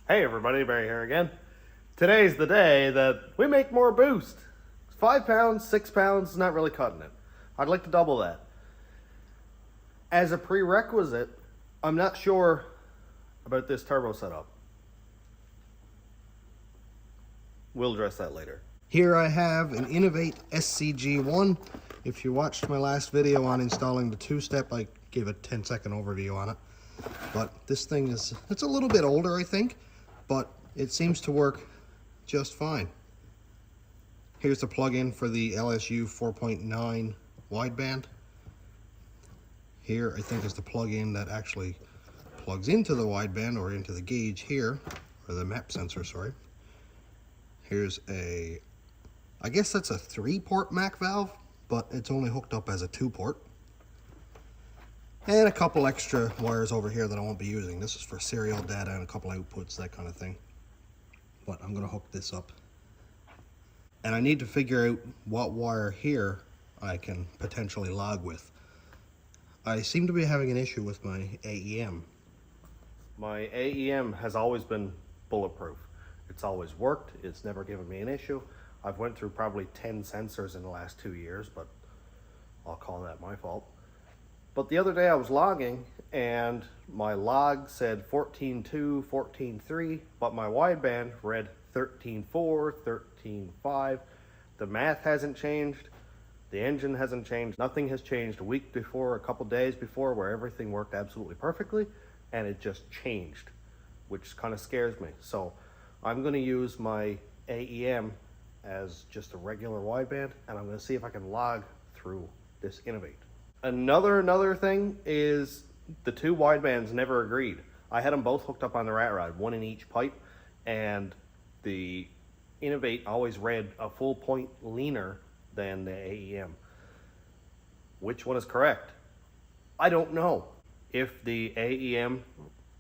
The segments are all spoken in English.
Hey everybody, Barry here again. Today's the day that we make more boost. 5 pounds, 6 pounds, not really cutting it. I'd like to double that. As a prerequisite, I'm not sure about this turbo setup. We'll address that later. Here I have an Innovate SCG1. If you watched my last video on installing the two-step, I gave a 10-second overview on it. But this thing it's a little bit older, I think, but it seems to work just fine. Here's the plug-in for the LSU 4.9 wideband. Here I think is the plug-in that actually plugs into the wideband or into the gauge here, or the map sensor, sorry. Here's I guess that's a 3-port MAC valve, but it's only hooked up as a 2-port. And a couple extra wires over here that I won't be using. This is for serial data and a couple outputs, that kind of thing. But I'm going to hook this up. And I need to figure out what wire here I can potentially log with. I seem to be having an issue with my AEM. My AEM has always been bulletproof. It's always worked. It's never given me an issue. I've went through probably 10 sensors in the last 2 years, but I'll call that my fault. But the other day I was logging and my log said 14.2, 14.3, but my wideband read 13.4, 13.5. The math hasn't changed. The engine hasn't changed. Nothing has changed a week before, a couple days before, where everything worked absolutely perfectly, and it just changed, which kind of scares me. So I'm going to use my AEM as just a regular wideband, and I'm going to see if I can log through this Innovate. Another thing is the two widebands never agreed. I had them both hooked up on the rat rod, one in each pipe, and the Innovate always read a full point leaner than the AEM. Which one is correct? I don't know. If the AEM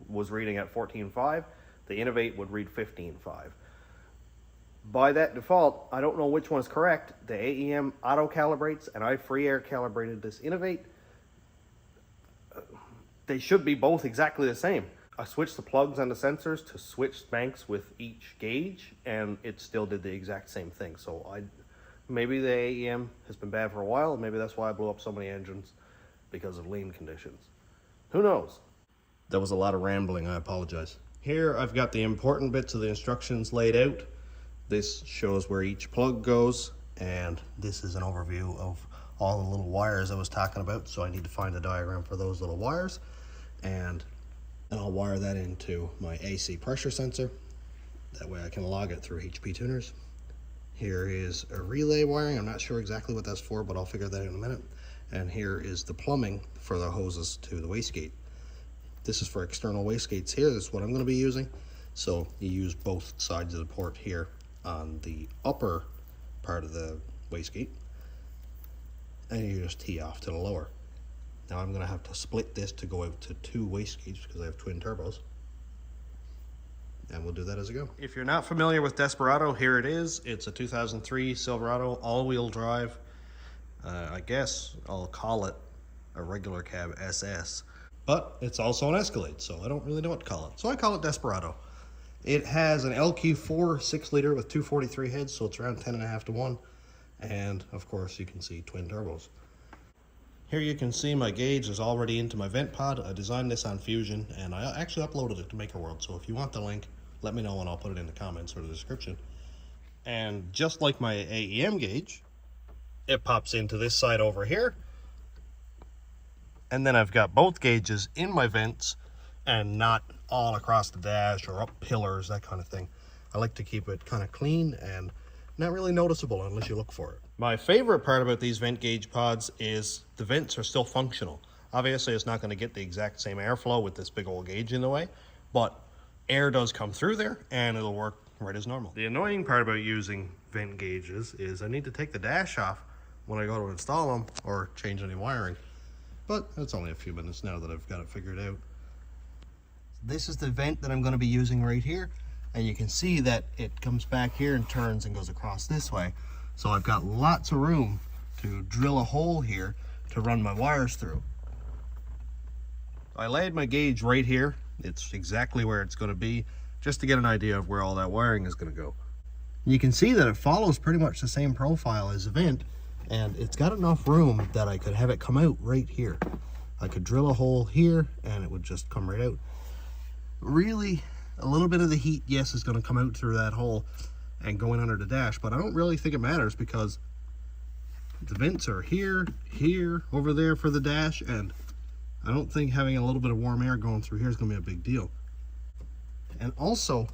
was reading at 14.5, the Innovate would read 15.5. By that default, I don't know which one is correct. The AEM auto calibrates and I free air calibrated this Innovate. They should be both exactly the same. I switched the plugs on the sensors to switch banks with each gauge and it still did the exact same thing. So maybe the AEM has been bad for a while, and maybe that's why I blew up so many engines, because of lean conditions. Who knows? That was a lot of rambling, I apologize. Here I've got the important bits of the instructions laid out. This shows where each plug goes, and this is an overview of all the little wires I was talking about, so I need to find a diagram for those little wires, and I'll wire that into my AC pressure sensor. That way I can log it through HP tuners. Here is a relay wiring. I'm not sure exactly what that's for, but I'll figure that out in a minute. And here is the plumbing for the hoses to the wastegate. This is for external wastegates here. This is what I'm going to be using. So you use both sides of the port here on the upper part of the wastegate, and you just tee off to the lower. Now I'm going to have to split this to go out to 2 wastegates because I have twin turbos, and we'll do that as I go. If you're not familiar with Desperado, here it is. It's a 2003 Silverado all-wheel drive. I guess I'll call it a regular cab SS, but it's also an Escalade, so I don't really know what to call it. So I call it Desperado. It has an LQ4 6-liter with 243 heads, so it's around 10.5 to 1. And of course you can see twin turbos. Here you can see my gauge is already into my vent pod. I designed this on Fusion, and I actually uploaded it to MakerWorld, so if you want the link, let me know and I'll put it in the comments or the description. And just like my AEM gauge, it pops into this side over here. And then I've got both gauges in my vents and not all across the dash or up pillars, that kind of thing. I like to keep it kind of clean and not really noticeable unless you look for it. My favorite part about these vent gauge pods is the vents are still functional. Obviously it's not going to get the exact same airflow with this big old gauge in the way, but air does come through there and it'll work right as normal. The annoying part about using vent gauges is I need to take the dash off when I go to install them or change any wiring. But it's only a few minutes now that I've got it figured out. This is the vent that I'm going to be using right here, and you can see that it comes back here and turns and goes across this way. So I've got lots of room to drill a hole here to run my wires through. I laid my gauge right here. It's exactly where it's going to be. just to get an idea of where all that wiring is going to go. You can see that it follows pretty much the same profile as the vent, and it's got enough room that I could have it come out right here. I could drill a hole here and it would just come right out. Really, a little bit of the heat, yes, is going to come out through that hole and go in under the dash, but I don't really think it matters because the vents are here, here, over there for the dash, and I don't think having a little bit of warm air going through here is going to be a big deal. And also,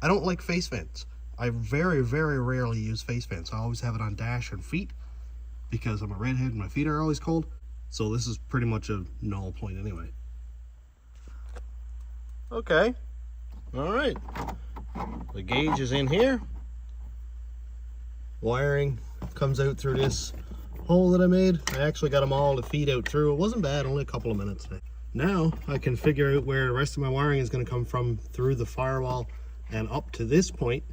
I don't like face vents. I very, very rarely use face vents. I always have it on dash and feet because I'm a redhead and my feet are always cold. So this is pretty much a null point anyway. Okay, all right. The gauge is in here. Wiring comes out through this hole that I made. I actually got them all to feed out through. It wasn't bad, only a couple of minutes. Now I can figure out where the rest of my wiring is going to come from through the firewall and up to this point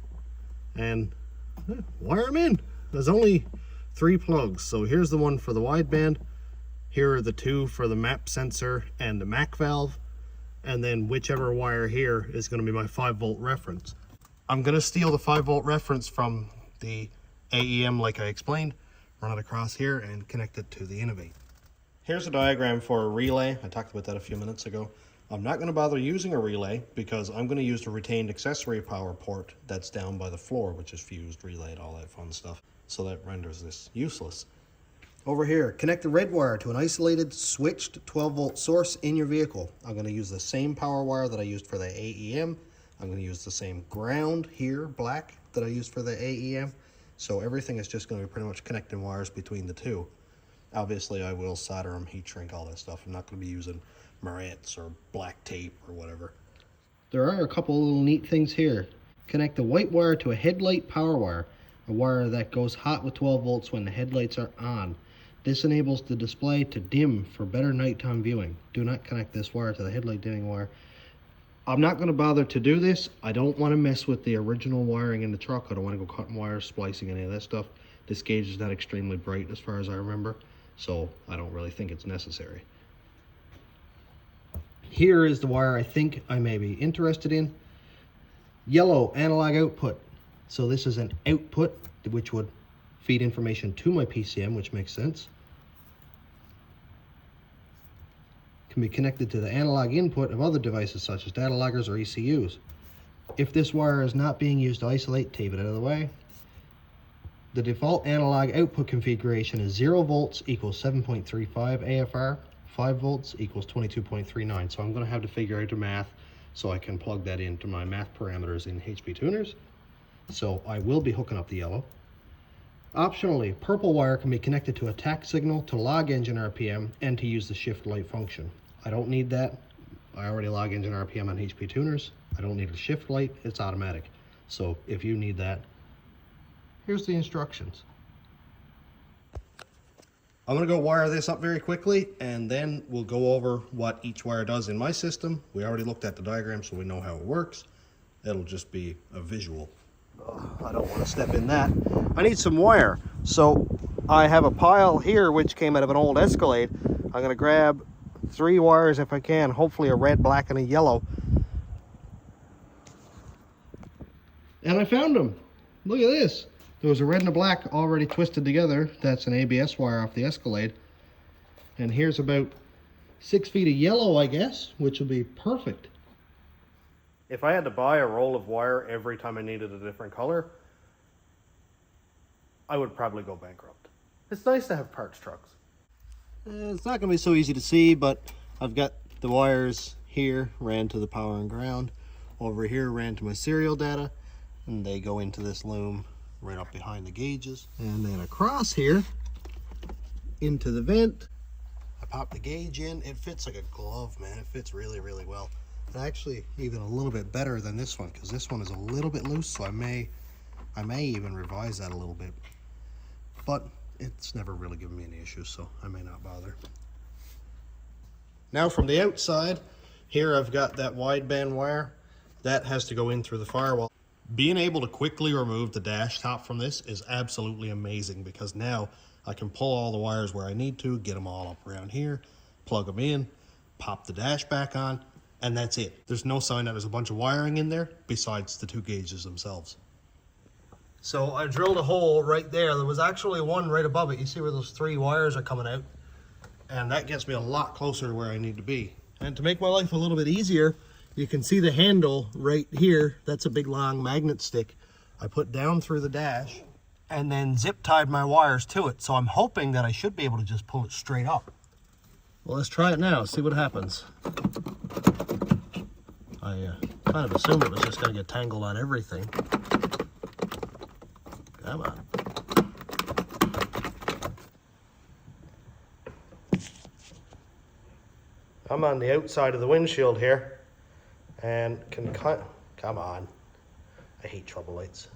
and wire them in. There's only 3 plugs. So here's the one for the wideband. Here are the 2 for the map sensor and the MAC valve, and then whichever wire here is going to be my 5-volt reference. I'm going to steal the 5-volt reference from the AEM like I explained, run it across here and connect it to the Innovate. Here's a diagram for a relay. I talked about that a few minutes ago. I'm not going to bother using a relay because I'm going to use the retained accessory power port that's down by the floor, which is fused, relayed, all that fun stuff. So that renders this useless. Over here, connect the red wire to an isolated switched 12-volt source in your vehicle. I'm going to use the same power wire that I used for the AEM. I'm going to use the same ground here, black, that I used for the AEM. So everything is just going to be pretty much connecting wires between the two. Obviously, I will solder them, heat shrink, all that stuff. I'm not going to be using Marantz or black tape or whatever. There are a couple of little neat things here. Connect the white wire to a headlight power wire, a wire that goes hot with 12 volts when the headlights are on. This enables the display to dim for better nighttime viewing. Do not connect this wire to the headlight dimming wire. I'm not going to bother to do this. I don't want to mess with the original wiring in the truck. I don't want to go cutting wires, splicing, any of that stuff. This gauge is not extremely bright as far as I remember, so I don't really think it's necessary. Here is the wire I think I may be interested in. Yellow analog output. So this is an output which would feed information to my PCM, which makes sense. Can be connected to the analog input of other devices such as data loggers or ECUs. If this wire is not being used to isolate, tape it out of the way. The default analog output configuration is 0 volts equals 7.35 AFR, 5 volts equals 22.39. So I'm going to have to figure out the math so I can plug that into my math parameters in HP tuners. So I will be hooking up the yellow. Optionally, purple wire can be connected to a tach signal to log engine RPM and to use the shift light function. I don't need that. I already log engine RPM on HP tuners. I don't need a shift light, it's automatic. So if you need that, here's the instructions. I'm gonna go wire this up very quickly and then we'll go over what each wire does in my system. We already looked at the diagram so we know how it works. It'll just be a visual. I don't want to step in that. I need some wire. So I have a pile here which came out of an old Escalade. I'm going to grab 3 wires if I can, hopefully a red, black, and a yellow. And I found them. Look at this. There was a red and a black already twisted together. That's an ABS wire off the Escalade. And here's about 6 feet of yellow, I guess, which will be perfect. If I had to buy a roll of wire every time I needed a different color, I would probably go bankrupt. It's nice to have parts trucks. It's not going to be so easy to see, but I've got the wires here, ran to the power and ground. Over here, ran to my serial data, and they go into this loom right up behind the gauges. And then across here, into the vent, I pop the gauge in. It fits like a glove, man. It fits really, really well. And actually even a little bit better than this one, because this one is a little bit loose, so I may even revise that a little bit. But it's never really given me any issues, so I may not bother. Now from the outside, here I've got that wideband wire. That has to go in through the firewall. Being able to quickly remove the dash top from this is absolutely amazing, because now I can pull all the wires where I need to, get them all up around here, plug them in, pop the dash back on, and that's it. There's no sign that there's a bunch of wiring in there besides the 2 gauges themselves. So I drilled a hole right there. There was actually one right above it. You see where those 3 wires are coming out? And that gets me a lot closer to where I need to be. And to make my life a little bit easier, you can see the handle right here. That's a big long magnet stick I put down through the dash and then zip tied my wires to it. So I'm hoping that I should be able to just pull it straight up. Well, let's try it now, see what happens. I kind of assumed it was just going to get tangled on everything. Come on. I'm on the outside of the windshield here and can cut. Come on. I hate trouble lights.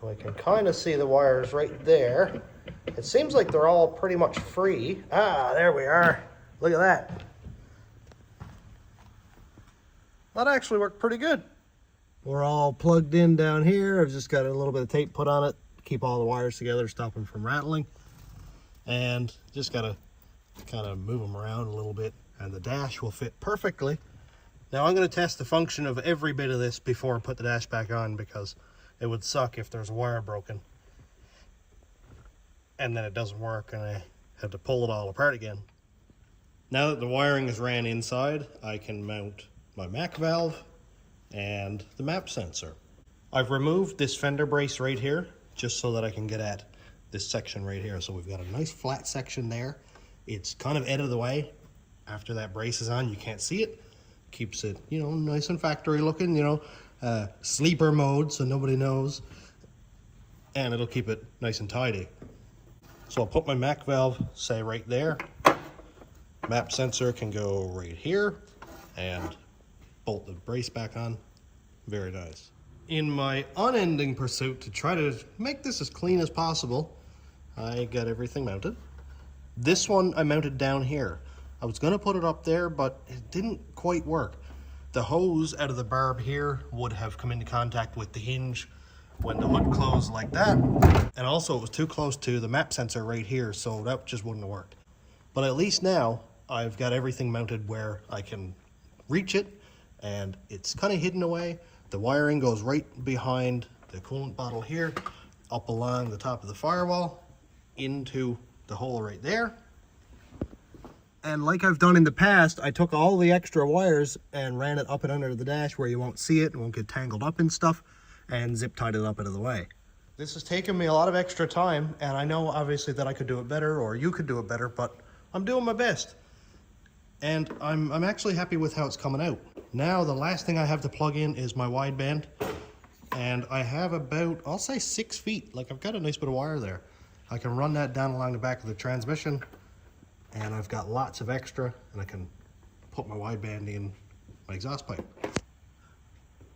I can kind of see the wires right there. It seems like they're all pretty much free. Ah, there we are. Look at that. That actually worked pretty good. We're all plugged in down here. I've just got a little bit of tape put on it to keep all the wires together, stop them from rattling. And just got to kind of move them around a little bit and the dash will fit perfectly. Now I'm going to test the function of every bit of this before I put the dash back on, because it would suck if there's a wire broken and then it doesn't work and I have to pull it all apart again. Now that the wiring is ran inside, I can mount my Mac valve and the map sensor. I've removed this fender brace right here just so that I can get at this section right here. So we've got a nice flat section there. It's kind of out of the way. After that brace is on, you can't see it. Keeps it, you know, nice and factory looking, you know, sleeper mode so nobody knows. And it'll keep it nice and tidy. So I'll put my Mac valve, say right there. Map sensor can go right here and bolt the brace back on. Very nice. In my unending pursuit to try to make this as clean as possible, I got everything mounted. This one I mounted down here. I was going to put it up there, but it didn't quite work. The hose out of the barb here would have come into contact with the hinge when the hood closed like that. And also it was too close to the map sensor right here, so that just wouldn't have worked. But at least now I've got everything mounted where I can reach it, and it's kind of hidden away. The wiring goes right behind the coolant bottle here, up along the top of the firewall, into the hole right there. And like I've done in the past, I took all the extra wires and ran it up and under the dash where you won't see it and won't get tangled up in stuff, and zip tied it up out of the way. This has taken me a lot of extra time, and I know obviously that I could do it better, or you could do it better, but I'm doing my best. And I'm actually happy with how it's coming out. Now the last thing I have to plug in is my wideband, and I have about, I'll say 6 feet. Like, I've got a nice bit of wire there. I can run that down along the back of the transmission, and I've got lots of extra, and I can put my wideband in my exhaust pipe.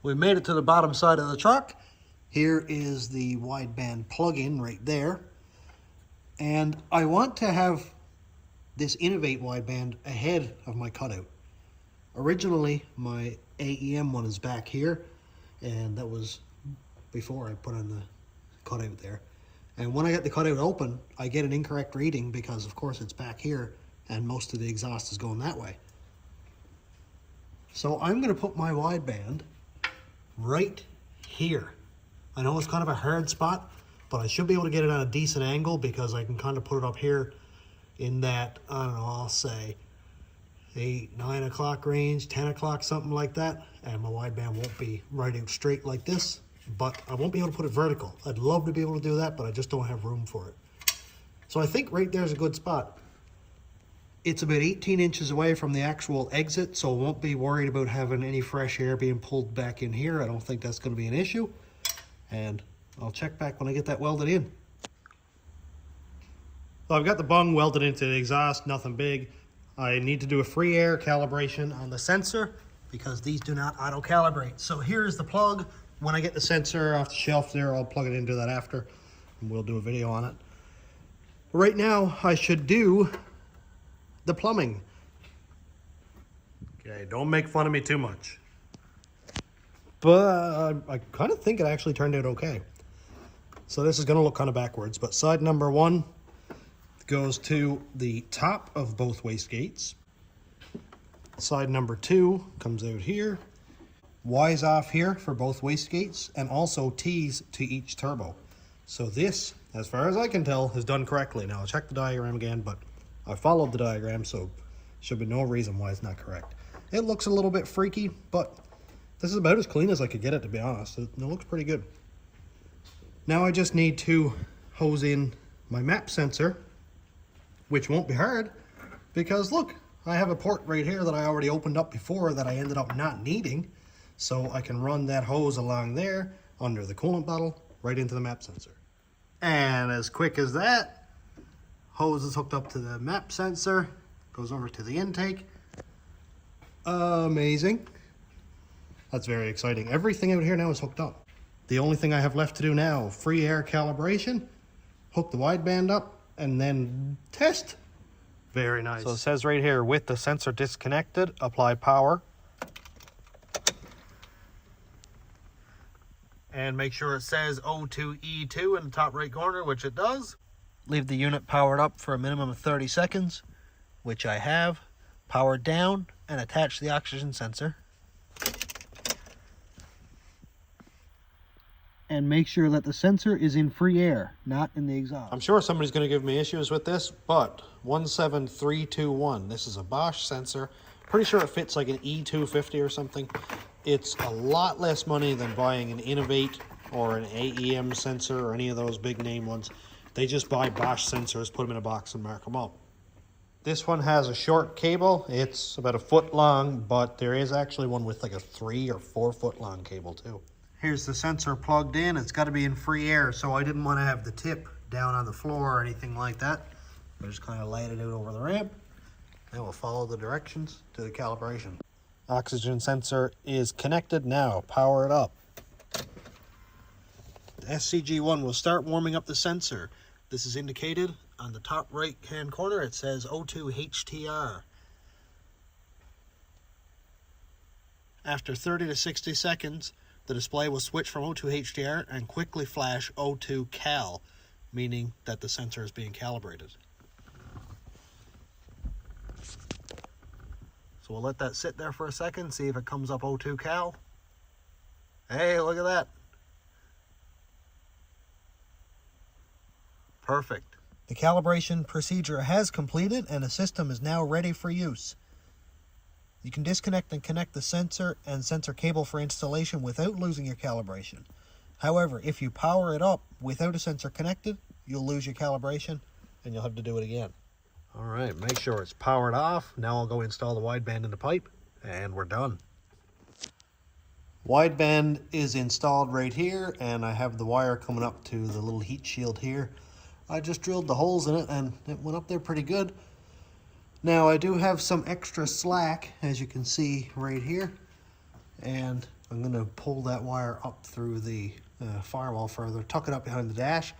We made it to the bottom side of the truck. Here is the wideband plug-in right there. And I want to have this Innovate wideband ahead of my cutout. Originally, my AEM one is back here, and that was before I put on the cutout there. And when I get the cutout open, I get an incorrect reading because, of course, it's back here and most of the exhaust is going that way. So I'm going to put my wideband right here. I know it's kind of a hard spot, but I should be able to get it on a decent angle because I can kind of put it up here in that, I don't know, I'll say 8, 9 o'clock range, 10 o'clock, something like that. And my wideband won't be right out straight like this, but I won't be able to put it vertical. I'd love to be able to do that, but I just don't have room for it. So I think right there is a good spot. It's about 18 inches away from the actual exit, so I won't be worried about having any fresh air being pulled back in here. I don't think that's going to be an issue. And I'll check back when I get that welded in. So I've got the bung welded into the exhaust, nothing big. I need to do a free air calibration on the sensor because these do not auto calibrate. So here's the plug. When I get the sensor off the shelf there, I'll plug it into that after and we'll do a video on it. Right now, I should do the plumbing. Okay, don't make fun of me too much. But I kind of think it actually turned out okay. So this is going to look kind of backwards, but side number 1, goes to the top of both wastegates. Side number 2 comes out here. Y's off here for both wastegates, and also T's to each turbo. So this, as far as I can tell, is done correctly. Now I'll check the diagram again, but I followed the diagram, so should be no reason why it's not correct. It looks a little bit freaky, but this is about as clean as I could get it, to be honest. It looks pretty good. Now I just need to hose in my map sensor, which won't be hard, because look, I have a port right here that I already opened up before that I ended up not needing. So I can run that hose along there under the coolant bottle right into the map sensor. And as quick as that, hose is hooked up to the map sensor, goes over to the intake. Amazing. That's very exciting. Everything out here now is hooked up. The only thing I have left to do now, free air calibration, hook the wideband up, and then test. Very nice. So it says right here, with the sensor disconnected, apply power. And make sure it says O2E2 in the top right corner, which it does. Leave the unit powered up for a minimum of 30 seconds, which I have. Powered down and attach the oxygen sensor. And make sure that the sensor is in free air, not in the exhaust. I'm sure somebody's going to give me issues with this, but 17321, this is a Bosch sensor. Pretty sure it fits like an E250 or something. It's a lot less money than buying an Innovate or an AEM sensor or any of those big name ones. They just buy Bosch sensors, put them in a box and mark them up. This one has a short cable. It's about 1 foot long, but there is actually one with like a 3 or 4 foot long cable too. Here's the sensor plugged in. It's got to be in free air, so I didn't want to have the tip down on the floor or anything like that. I just kind of laid it out over the ramp, and we'll follow the directions to the calibration. Oxygen sensor is connected now. Power it up. The SCG1 will start warming up the sensor. This is indicated on the top right hand corner. It says O2HTR. After 30 to 60 seconds, the display will switch from O2HDR and quickly flash O2Cal, meaning that the sensor is being calibrated. So we'll let that sit there for a second, see if it comes up O2Cal. Hey, look at that. Perfect. The calibration procedure has completed and the system is now ready for use. You can disconnect and connect the sensor and sensor cable for installation without losing your calibration. However, if you power it up without a sensor connected, you'll lose your calibration and you'll have to do it again. All right, make sure it's powered off. Now I'll go install the wideband in the pipe and we're done. Wideband is installed right here and I have the wire coming up to the little heat shield here. I just drilled the holes in it and it went up there pretty good. Now I do have some extra slack, as you can see right here, and I'm going to pull that wire up through the firewall further, tuck it up behind the dash.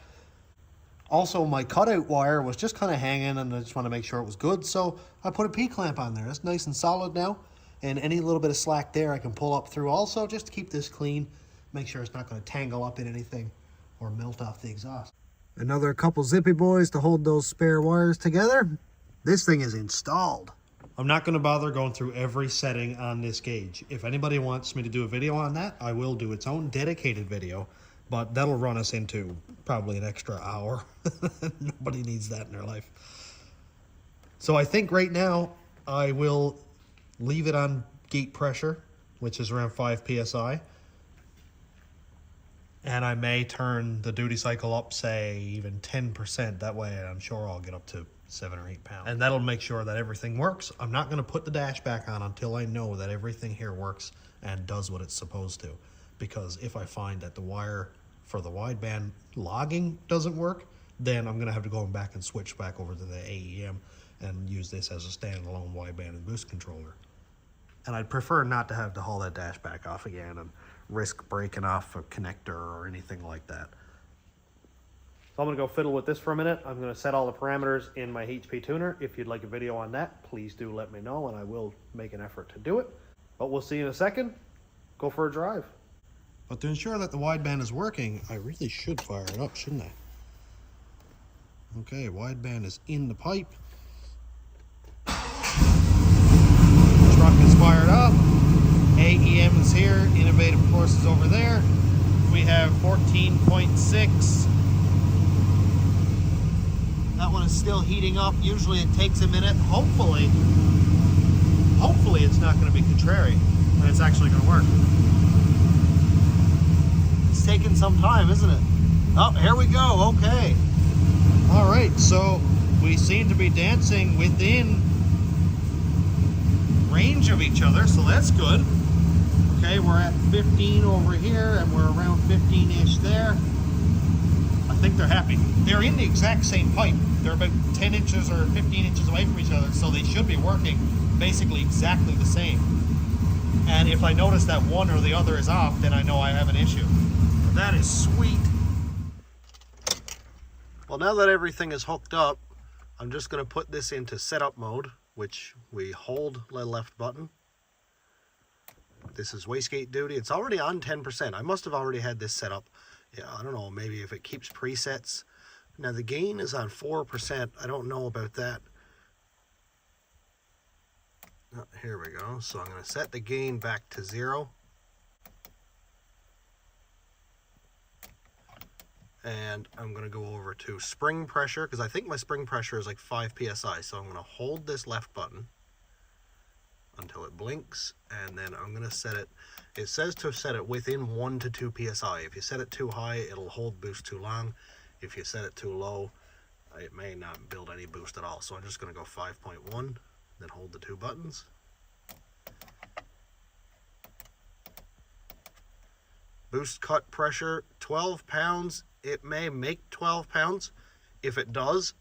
Also, my cutout wire was just kind of hanging and I just want to make sure it was good, so I put a P-clamp on there. It's nice and solid now, and any little bit of slack there I can pull up through also, just to keep this clean, make sure it's not going to tangle up in anything or melt off the exhaust. Another couple zippy boys to hold those spare wires together. This thing is installed. I'm not going to bother going through every setting on this gauge. If anybody wants me to do a video on that, I will do its own dedicated video, but that'll run us into probably an extra hour. Nobody needs that in their life. So I think right now I will leave it on gate pressure, which is around 5 psi. And I may turn the duty cycle up, say, even 10%. That way I'm sure I'll get up to 7 or 8 pounds. And that'll make sure that everything works. I'm not going to put the dash back on until I know that everything here works and does what it's supposed to. Because if I find that the wire for the wideband logging doesn't work, then I'm going to have to go back and switch back over to the AEM and use this as a standalone wideband and boost controller. And I'd prefer not to have to haul that dash back off again and risk breaking off a connector or anything like that. So I'm going to go fiddle with this for a minute. I'm going to set all the parameters in my HP tuner. If you'd like a video on that, please do let me know and I will make an effort to do it. But we'll see you in a second. Go for a drive. But to ensure that the wideband is working, I really should fire it up, shouldn't I? Okay, wideband is in the pipe. Truck is fired up. AEM is here. Innovate, of course, is over there. We have 14.6. That one is still heating up. Usually it takes a minute. Hopefully it's not going to be contrary and it's actually going to work. It's taking some time, isn't it? Oh, here we go. Okay. All right, so we seem to be dancing within range of each other, so that's good. Okay, we're at 15 over here and we're around 15-ish there. I think they're happy. They're in the exact same pipe. They're about 10 inches or 15 inches away from each other, so they should be working basically exactly the same. And if I notice that one or the other is off, then I know I have an issue. That is sweet. Well, now that everything is hooked up, I'm just going to put this into setup mode, which we hold the left button. This is wastegate duty. It's already on 10%. I must have already had this set up. Yeah, I don't know, maybe if it keeps presets. Now the gain is on 4%. I don't know about that. Oh, here we go. So I'm going to set the gain back to 0. And I'm going to go over to spring pressure, because I think my spring pressure is like 5 psi. So I'm going to hold this left button until it blinks, and then I'm going to set it. It says to set it within 1 to 2 psi. If you set it too high, it'll hold boost too long. If you set it too low, it may not build any boost at all. So I'm just going to go 5.1, then hold the 2 buttons. Boost cut pressure, 12 pounds. It may make 12 pounds. If it does,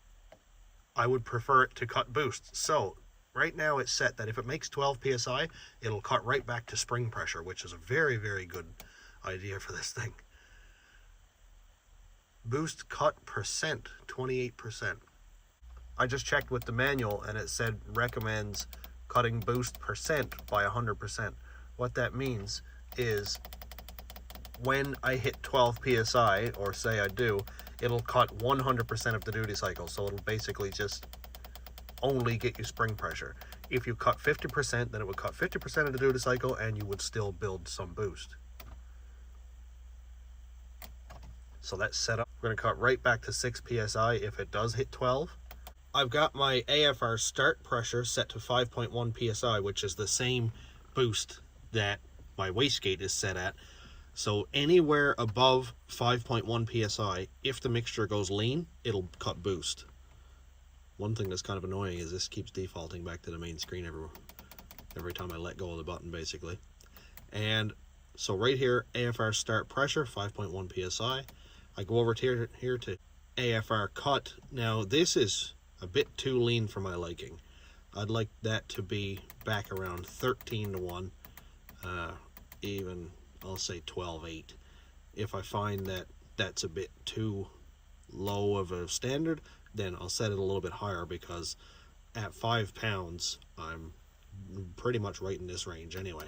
I would prefer it to cut boost. So right now it's set that if it makes 12 psi, it'll cut right back to spring pressure, which is a very, very good idea for this thing. Boost cut percent, 28%. I just checked with the manual and it said recommends cutting boost percent by 100%. What that means is when I hit 12 psi, or say I do, it'll cut 100% of the duty cycle. So it'll basically just only get you spring pressure. If you cut 50%, then it would cut 50% of the duty cycle and you would still build some boost. So that's set up. We're going to cut right back to 6 psi if it does hit 12. I've got my AFR start pressure set to 5.1 psi, which is the same boost that my wastegate is set at. So anywhere above 5.1 psi, if the mixture goes lean, it'll cut boost. One thing that's kind of annoying is this keeps defaulting back to the main screen every time I let go of the button, basically. And so right here, AFR start pressure, 5.1 psi. I go over to here to AFR cut. Now this is a bit too lean for my liking. I'd like that to be back around 13 to 1, even I'll say 12.8. If I find that that's a bit too low of a standard, then I'll set it a little bit higher, because at 5 pounds, I'm pretty much right in this range anyway.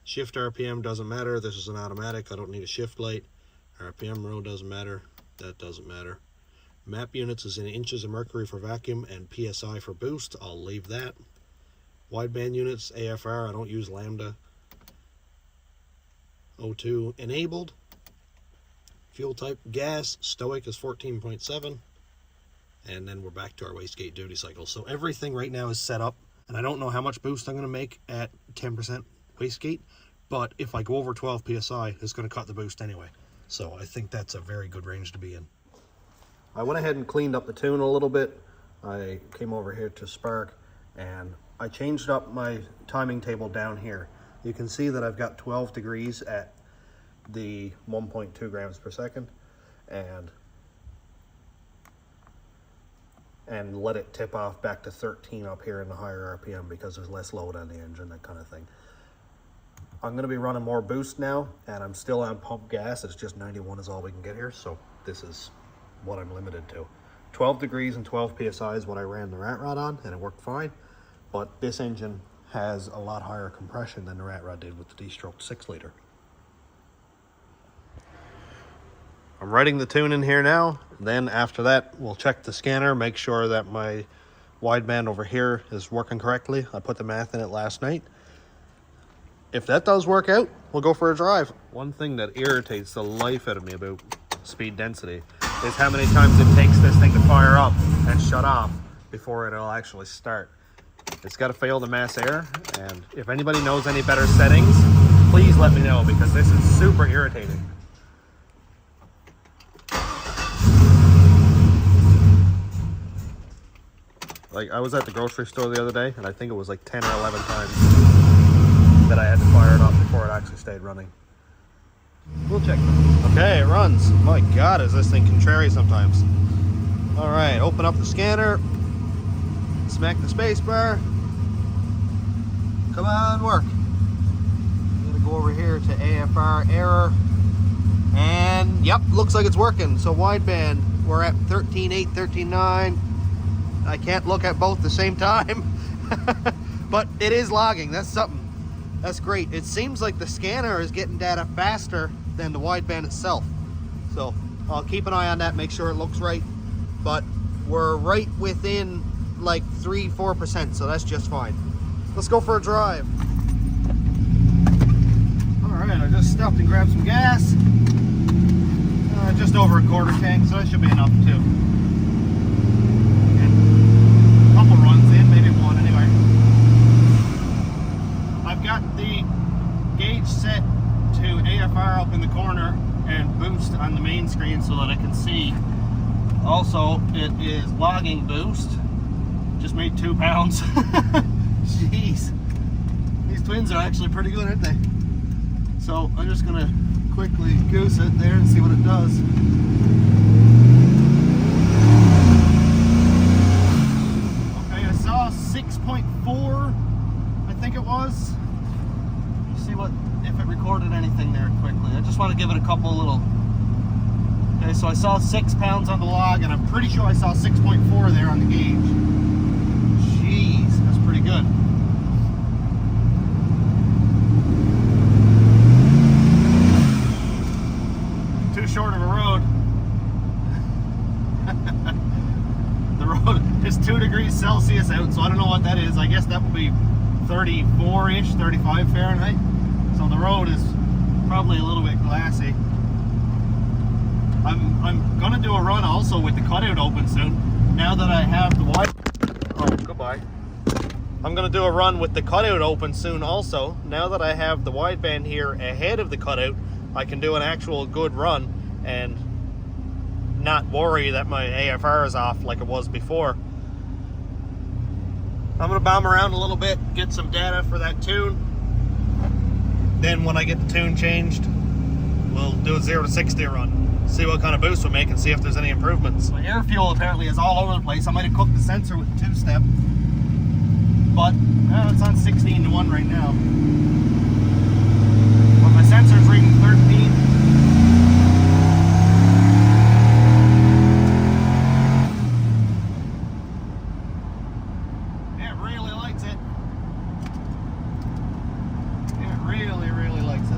Shift RPM doesn't matter. This is an automatic. I don't need a shift light. RPM row doesn't matter. That doesn't matter. Map units is in inches of mercury for vacuum and PSI for boost. I'll leave that. Wideband units, AFR. I don't use Lambda. O2 enabled. Fuel type gas, stoic is 14.7, and then we're back to our wastegate duty cycle. So everything right now is set up, and I don't know how much boost I'm going to make at 10% wastegate, but if I go over 12 psi, it's going to cut the boost anyway. So I think that's a very good range to be in. I went ahead and cleaned up the tune a little bit. I came over here to Spark, and I changed up my timing table down here. You can see that I've got 12 degrees at the 1.2 grams per second, and let it tip off back to 13 up here in the higher RPM because there's less load on the engine, that kind of thing. I'm going to be running more boost now, and I'm still on pump gas. It's just 91 is all we can get here, so this is what I'm limited to. 12 degrees and 12 psi is what I ran the rat rod on, and it worked fine, but this engine has a lot higher compression than the rat rod did with the D-stroke 6 liter. I'm writing the tune in here now. Then after that, we'll check the scanner, make sure that my wideband over here is working correctly. I put the math in it last night. If that does work out, we'll go for a drive. One thing that irritates the life out of me about speed density is how many times it takes this thing to fire up and shut off before it'll actually start. It's got to fail the mass air, and if anybody knows any better settings, please let me know, because this is super irritating. Like, I was at the grocery store the other day, and I think it was like 10 or 11 times that I had to fire it up before it actually stayed running. We'll check that. Okay, it runs. My God, is this thing contrary sometimes. All right, open up the scanner. Smack the space bar. Come on, work. I'm gonna go over here to AFR error. And yep, looks like it's working. So wideband, we're at 13.8, 13.9. I can't look at both at the same time. But it is logging, that's something. That's great. It seems like the scanner is getting data faster than the wideband itself. So I'll keep an eye on that, make sure it looks right. But we're right within like 3-4%, so that's just fine. Let's go for a drive. All right, I just stopped and grabbed some gas. Just over a quarter tank, so that should be enough too. And a couple runs in, maybe one anyway. I've got the gauge set to AFR up in the corner and boost on the main screen so that I can see. Also, it is logging boost. Just made 2 pounds. Jeez. These twins are actually pretty good, aren't they? So I'm just gonna quickly goose it there and see what it does. Okay, I saw 6.4, I think it was. Let's see what if it recorded anything there quickly. I just want to give it a couple little. Okay, so I saw 6 pounds on the log, and I'm pretty sure I saw 6.4 there on the gauge. Jeez, that's pretty good. Too short of a road. The road is 2 degrees Celsius out, so I don't know what that is. I guess that would be 34-ish, 35 Fahrenheit. So the road is probably a little bit glassy. I'm gonna do a run also with the cutout open soon. Now that I have the goodbye. I'm gonna do a run with the cutout open soon also. Now that I have the wideband here ahead of the cutout, I can do an actual good run and not worry that my AFR is off like it was before. I'm gonna bomb around a little bit, get some data for that tune. Then when I get the tune changed, we'll do a 0 to 60 run. See what kind of boost we make and see if there's any improvements. My air fuel apparently is all over the place. I might have cooked the sensor with 2-step, but it's on 16 to 1 right now. But my sensor's reading 13. It really likes it. It really, really likes it.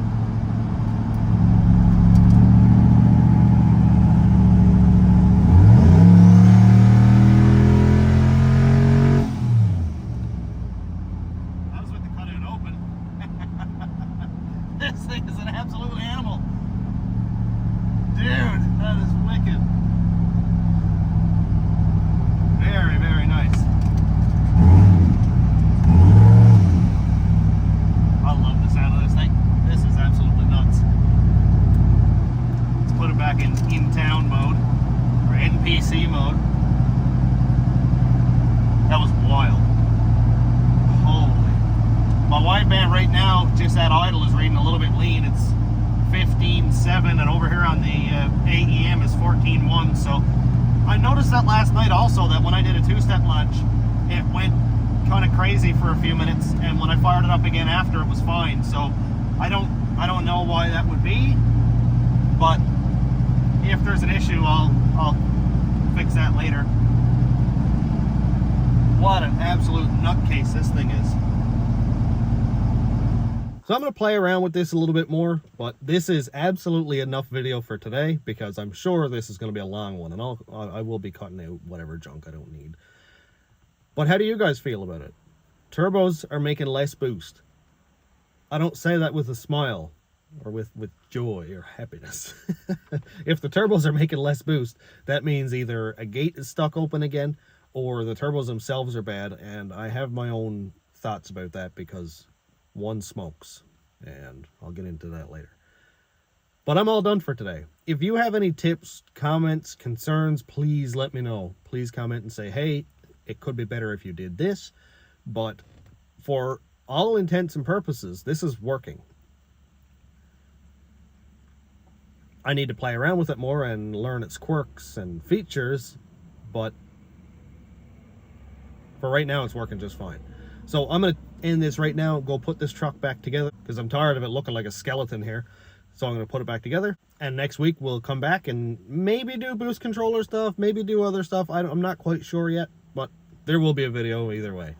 In-town mode, or NPC mode. That was wild. Holy. My wideband right now, just at idle, is reading a little bit lean. It's 15.7, and over here on the AEM is 14.1. So I noticed that last night also, that when I did a 2-step launch, it went kind of crazy for a few minutes, and when I fired it up again after, it was fine. So I don't know why that would be, but if there's an issue, I'll fix that later. What an absolute nutcase this thing is. So I'm going to play around with this a little bit more, but this is absolutely enough video for today because I'm sure this is going to be a long one, and I will be cutting out whatever junk I don't need. But how do you guys feel about it? Turbos are making less boost. I don't say that with a smile or with joy or happiness. If the turbos are making less boost, that means either a gate is stuck open again or the turbos themselves are bad, and I have my own thoughts about that because one smokes, and I'll get into that later. But I'm all done for today. If you have any tips, comments, concerns, please let me know. Please comment and say, hey, it could be better if you did this. But for all intents and purposes, this is working. I need to play around with it more and learn its quirks and features, but for right now, it's working just fine. So I'm going to end this right now, go put this truck back together because I'm tired of it looking like a skeleton here. So I'm going to put it back together, and next week we'll come back and maybe do boost controller stuff, maybe do other stuff. I'm not quite sure yet, but there will be a video either way.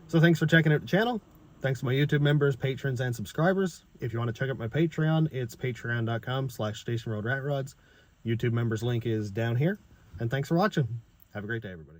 So thanks for checking out the channel. Thanks to my YouTube members, patrons, and subscribers. If you want to check out my Patreon, it's patreon.com/stationroadratrods. YouTube members link is down here. And thanks for watching. Have a great day, everybody.